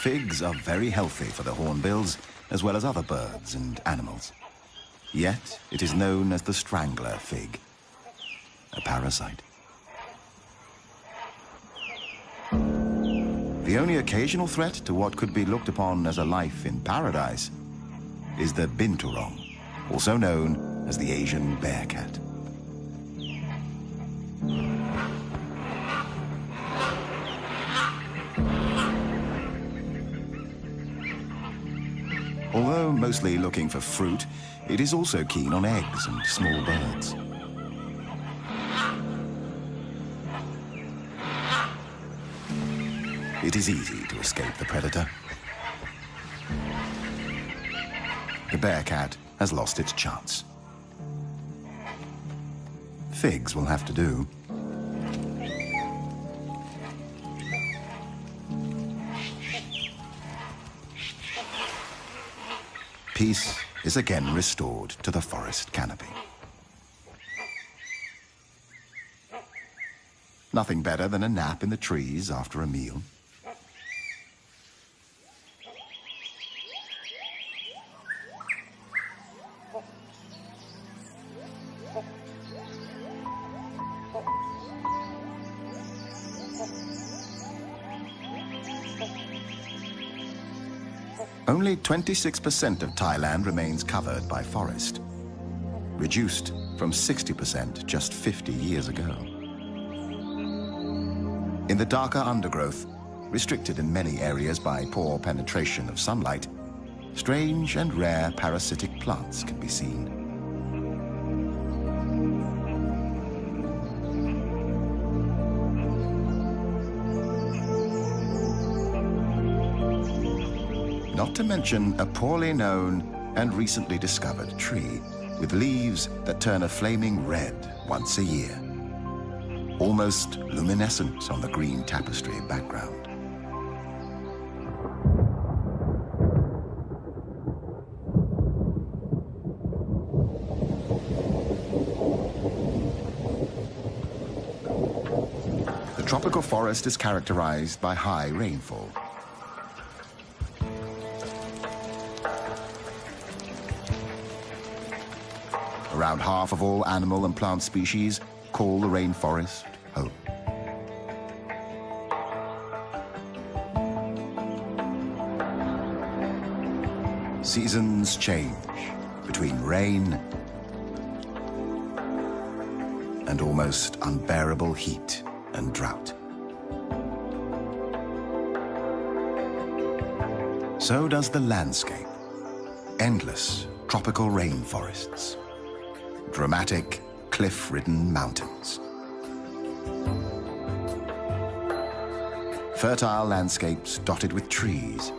Figs are very healthy for the hornbills, as well as other birds and animals. Yet, it is known as the strangler fig, a parasite. The only occasional threat to what could be looked upon as a life in paradise is the binturong, also known as the Asian bear cat. Although mostly looking for fruit, it is also keen on eggs and small birds. It is easy to escape the predator. The bear cat has lost its chance. Figs will have to do. Peace is again restored to the forest canopy. Nothing better than a nap in the trees after a meal. Only 26% of Thailand remains covered by forest, reduced from 60% just 50 years ago. In the darker undergrowth, restricted in many areas by poor penetration of sunlight, strange and rare parasitic plants can be seen. Not to mention a poorly known and recently discovered tree with leaves that turn a flaming red once a year, almost luminescent on the green tapestry background. The tropical forest is characterized by high rainfall. Around half of all animal and plant species call the rainforest home. Seasons change between rain and almost unbearable heat and drought. So does the landscape. Endless tropical rainforests. Dramatic, cliff-ridden mountains. Fertile landscapes dotted with trees.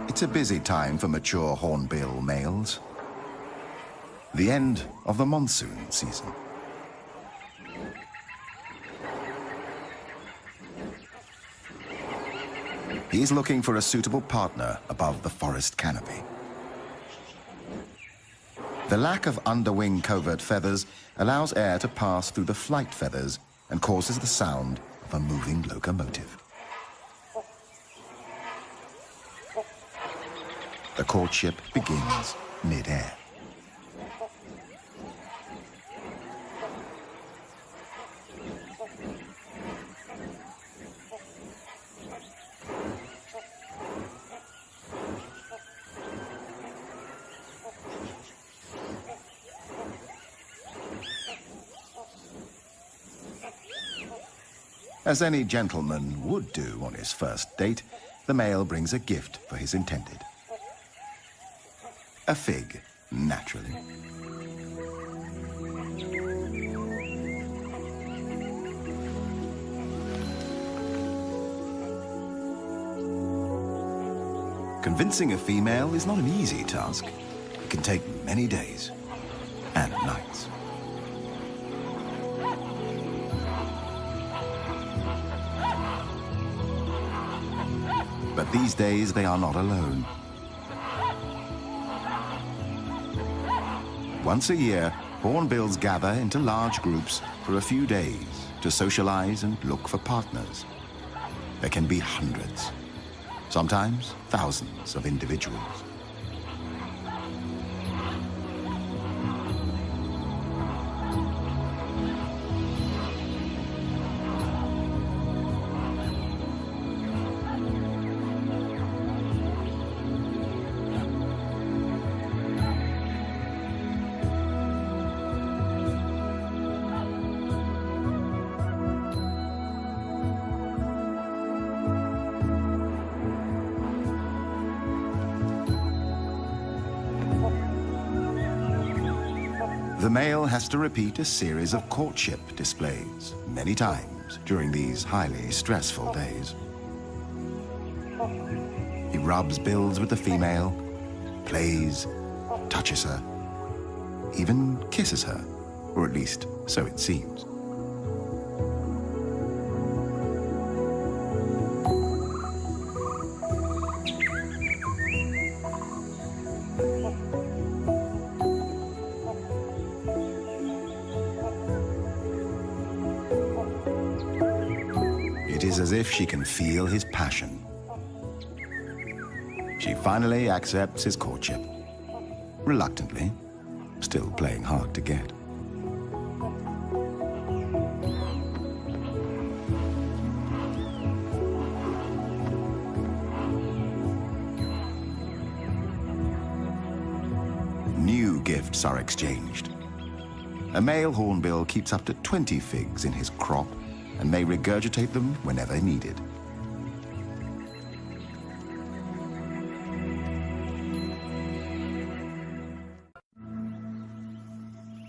It's a busy time for mature hornbill males. The end of the monsoon season. He's looking for a suitable partner above the forest canopy. The lack of underwing covert feathers allows air to pass through the flight feathers and causes the sound of a moving locomotive. The courtship begins mid-air. As any gentleman would do on his first date, the male brings a gift for his intended. A fig, naturally. Convincing a female is not an easy task. It can take many days and nights. But these days, they are not alone. Once a year, hornbills gather into large groups for a few days to socialize and look for partners. There can be hundreds, sometimes thousands of individuals. The male has to repeat a series of courtship displays many times during these highly stressful days. He rubs bills with the female, plays, touches her, even kisses her, or at least so it seems. It is as if she can feel his passion. She finally accepts his courtship, reluctantly, still playing hard to get. New gifts are exchanged. A male hornbill keeps up to 20 figs in his crop and may regurgitate them whenever needed.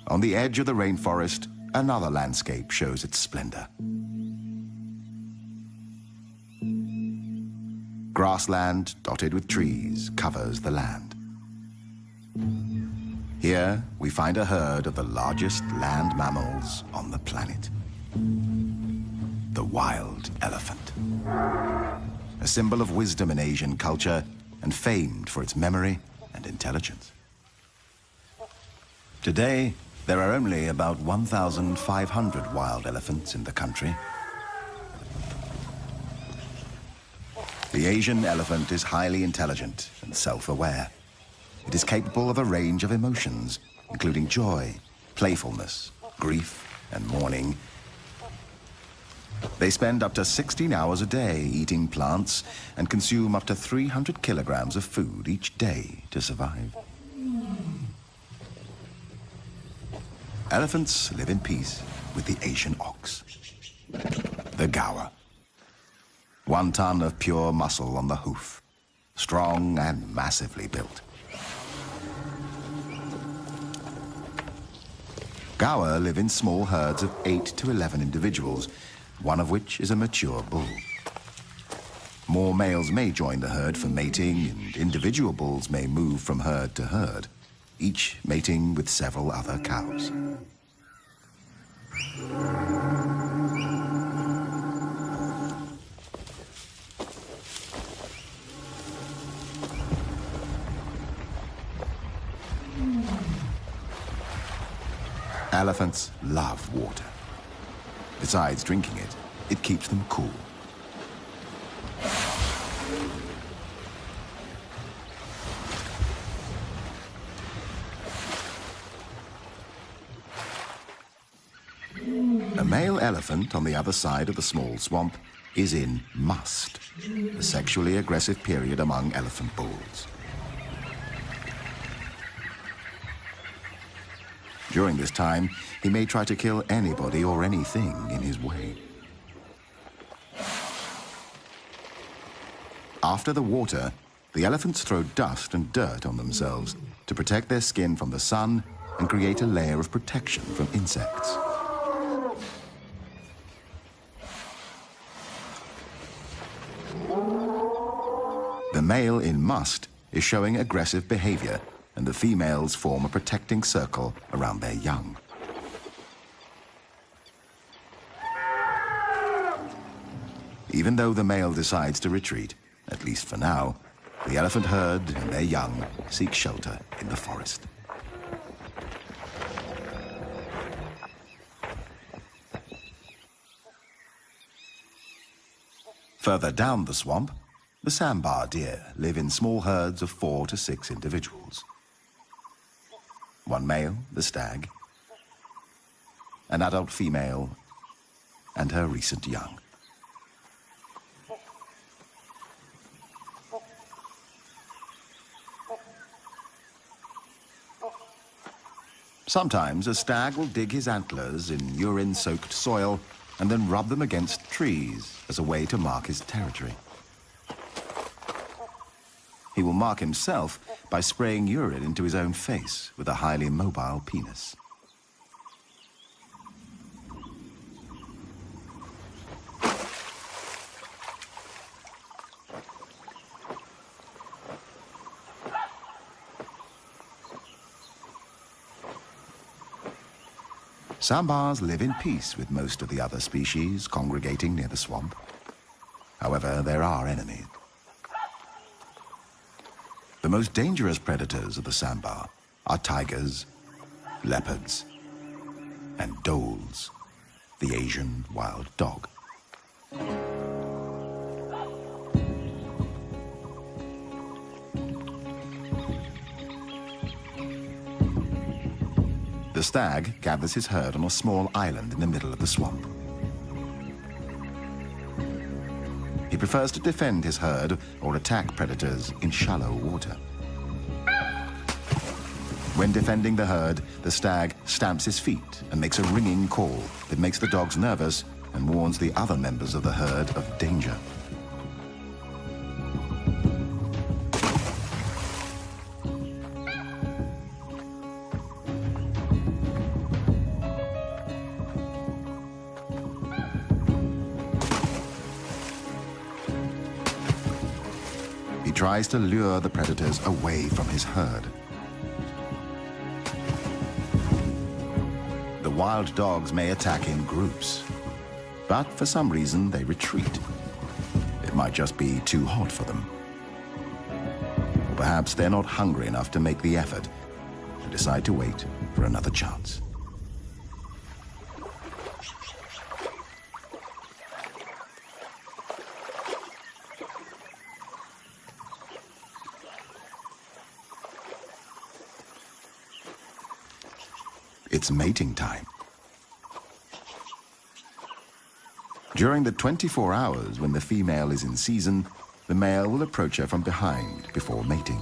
On the edge of the rainforest, another landscape shows its splendor. Grassland dotted with trees covers the land. Here, we find a herd of the largest land mammals on the planet. The wild elephant. A symbol of wisdom in Asian culture and famed for its memory and intelligence. Today, there are only about 1,500 wild elephants in the country. The Asian elephant is highly intelligent and self-aware. It is capable of a range of emotions, including joy, playfulness, grief, and mourning. They spend up to 16 hours a day eating plants and consume up to 300 kilograms of food each day to survive. Elephants live in peace with the Asian ox, the gaur. 1 ton of pure muscle on the hoof, strong and massively built. Gaur live in small herds of 8 to 11 individuals, one of which is a mature bull. More males may join the herd for mating, and individual bulls may move from herd to herd, each mating with several other cows. Elephants love water. Besides drinking it, it keeps them cool. A male elephant on the other side of the small swamp is in must, the sexually aggressive period among elephant bulls. During this time, he may try to kill anybody or anything in his way. After the water, the elephants throw dust and dirt on themselves to protect their skin from the sun and create a layer of protection from insects. The male in must is showing aggressive behavior, and the females form a protecting circle around their young. Even though the male decides to retreat, at least for now, the elephant herd and their young seek shelter in the forest. Further down the swamp, the sambar deer live in small herds of 4 to 6 individuals. One male, the stag, an adult female, and her recent young. Sometimes a stag will dig his antlers in urine-soaked soil and then rub them against trees as a way to mark his territory. He will mark himself by spraying urine into his own face with a highly mobile penis. Sambars live in peace with most of the other species congregating near the swamp. However, there are enemies. The most dangerous predators of the sambar are tigers, leopards, and dholes, the Asian wild dog. The stag gathers his herd on a small island in the middle of the swamp. He prefers to defend his herd or attack predators in shallow water. When defending the herd, the stag stamps his feet and makes a ringing call that makes the dogs nervous and warns the other members of the herd of danger. He tries to lure the predators away from his herd. The wild dogs may attack in groups, but for some reason they retreat. It might just be too hot for them. Or perhaps they're not hungry enough to make the effort and decide to wait for another chance. It's mating time. During the 24 hours when the female is in season, the male will approach her from behind before mating.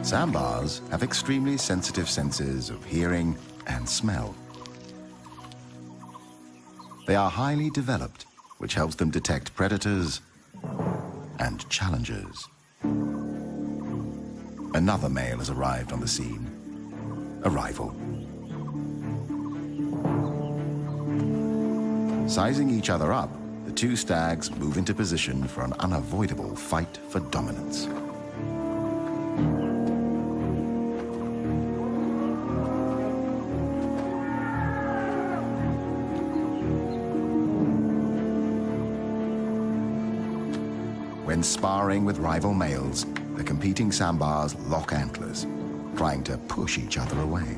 Sambars have extremely sensitive senses of hearing and smell. They are highly developed, which helps them detect predators and challengers. Another male has arrived on the scene, a rival. Sizing each other up, the two stags move into position for an unavoidable fight for dominance. When sparring with rival males, the competing sambars lock antlers, trying to push each other away.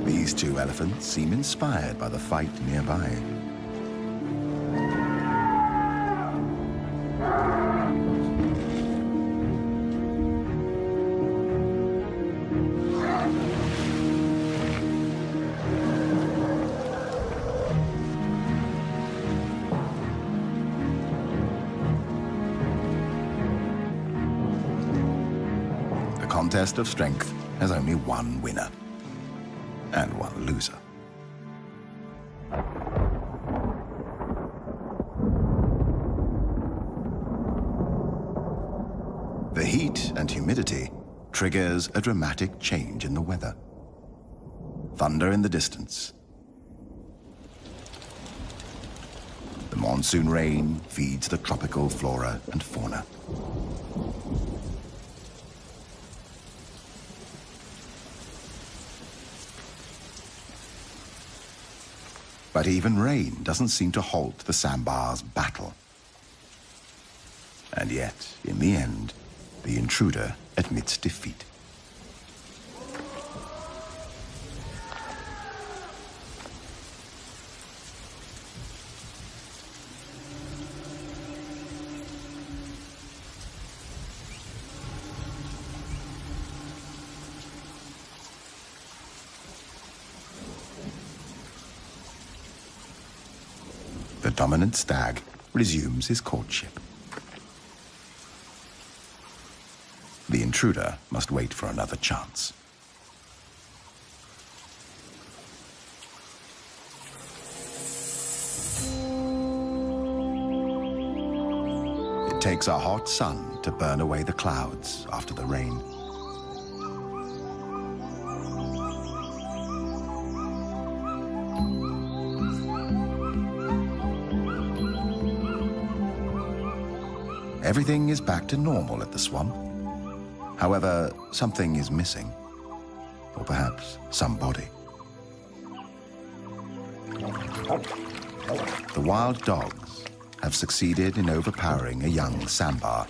These two elephants seem inspired by the fight nearby. The contest of strength has only one winner. and one loser. The heat and humidity triggers a dramatic change in the weather. Thunder in the distance. The monsoon rain feeds the tropical flora and fauna. But even rain doesn't seem to halt the sandbar's battle. And yet, in the end, the intruder admits defeat. The dominant stag resumes his courtship. The intruder must wait for another chance. It takes a hot sun to burn away the clouds after the rain. Everything is back to normal at the swamp. However, something is missing. Or perhaps somebody. The wild dogs have succeeded in overpowering a young sandbar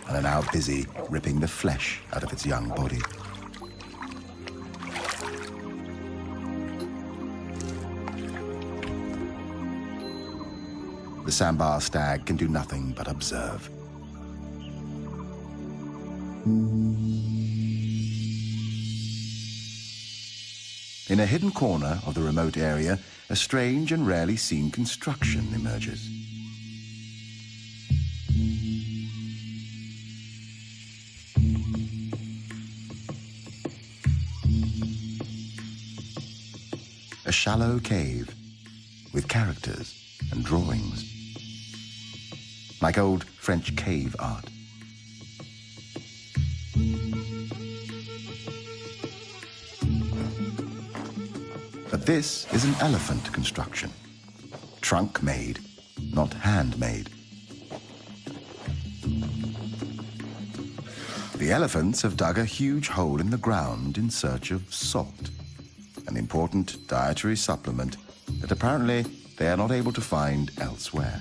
and are now busy ripping the flesh out of its young body. The sandbar stag can do nothing but observe. In a hidden corner of the remote area, a strange and rarely seen construction emerges. A shallow cave with characters and drawings, like old French cave art. But this is an elephant construction, trunk-made, not handmade. The elephants have dug a huge hole in the ground in search of salt, an important dietary supplement that apparently they are not able to find elsewhere.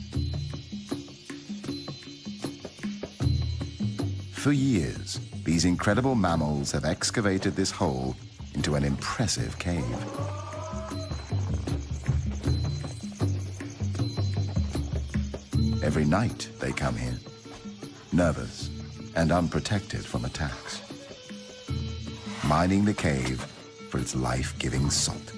For years, these incredible mammals have excavated this hole into an impressive cave. Every night they come here, nervous and unprotected from attacks, mining the cave for its life-giving salt.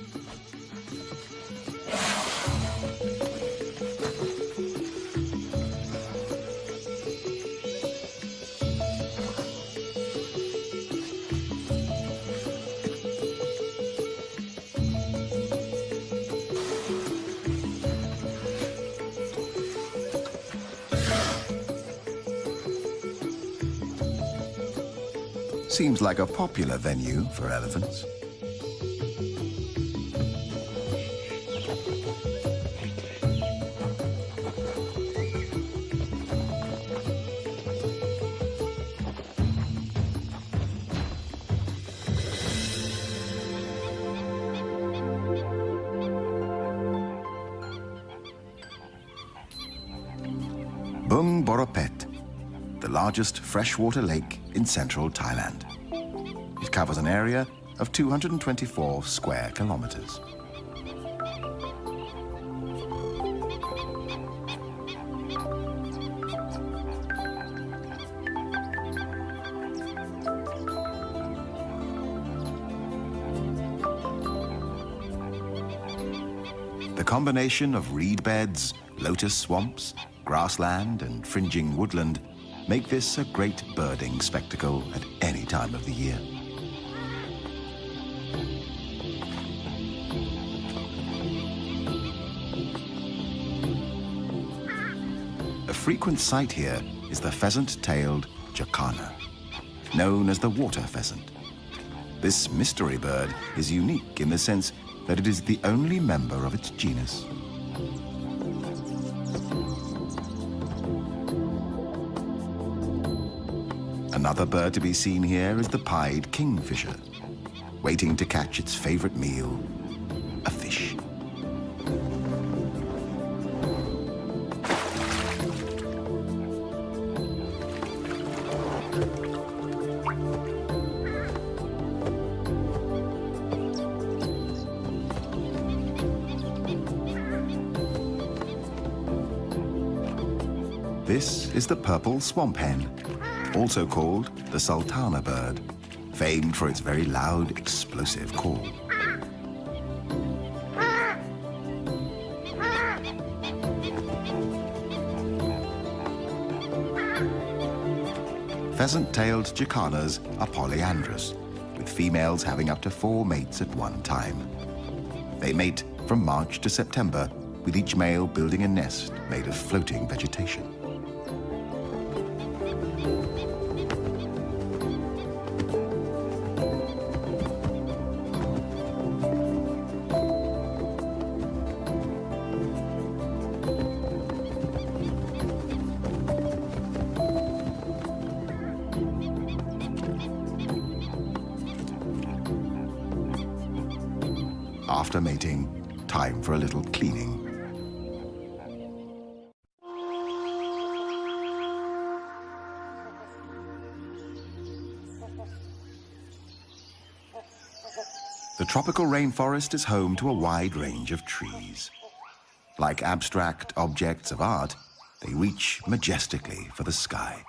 Seems like a popular venue for elephants. Bung Boropet, the largest freshwater lake in central Thailand. It covers an area of 224 square kilometers. The combination of reed beds, lotus swamps, grassland and fringing woodland make this a great birding spectacle at any time of the year. A frequent sight here is the pheasant-tailed jacana, known as the water pheasant. This mystery bird is unique in the sense that it is the only member of its genus. Another bird to be seen here is the pied kingfisher, waiting to catch its favorite meal, a fish. This is the purple swamp hen, also called the sultana bird, famed for its very loud, explosive call. Pheasant-tailed jacanas are polyandrous, with females having up to 4 mates at one time. They mate from March to September, with each male building a nest made of floating vegetation. After mating, time for a little cleaning. The tropical rainforest is home to a wide range of trees. Like abstract objects of art, they reach majestically for the sky.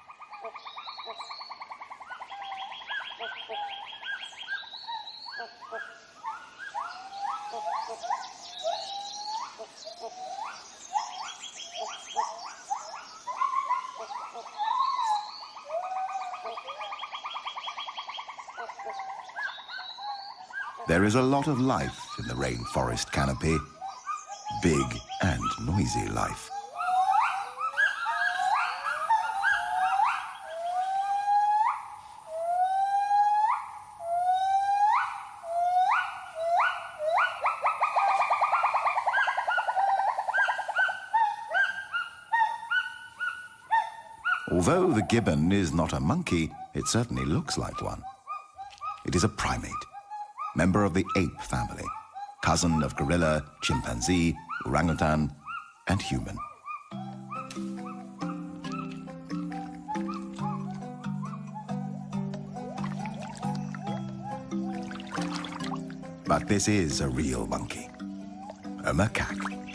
There is a lot of life in the rainforest canopy. Big and noisy life. Although the gibbon is not a monkey, it certainly looks like one. It is a primate, member of the ape family, cousin of gorilla, chimpanzee, orangutan, and human. But this is a real monkey, a macaque.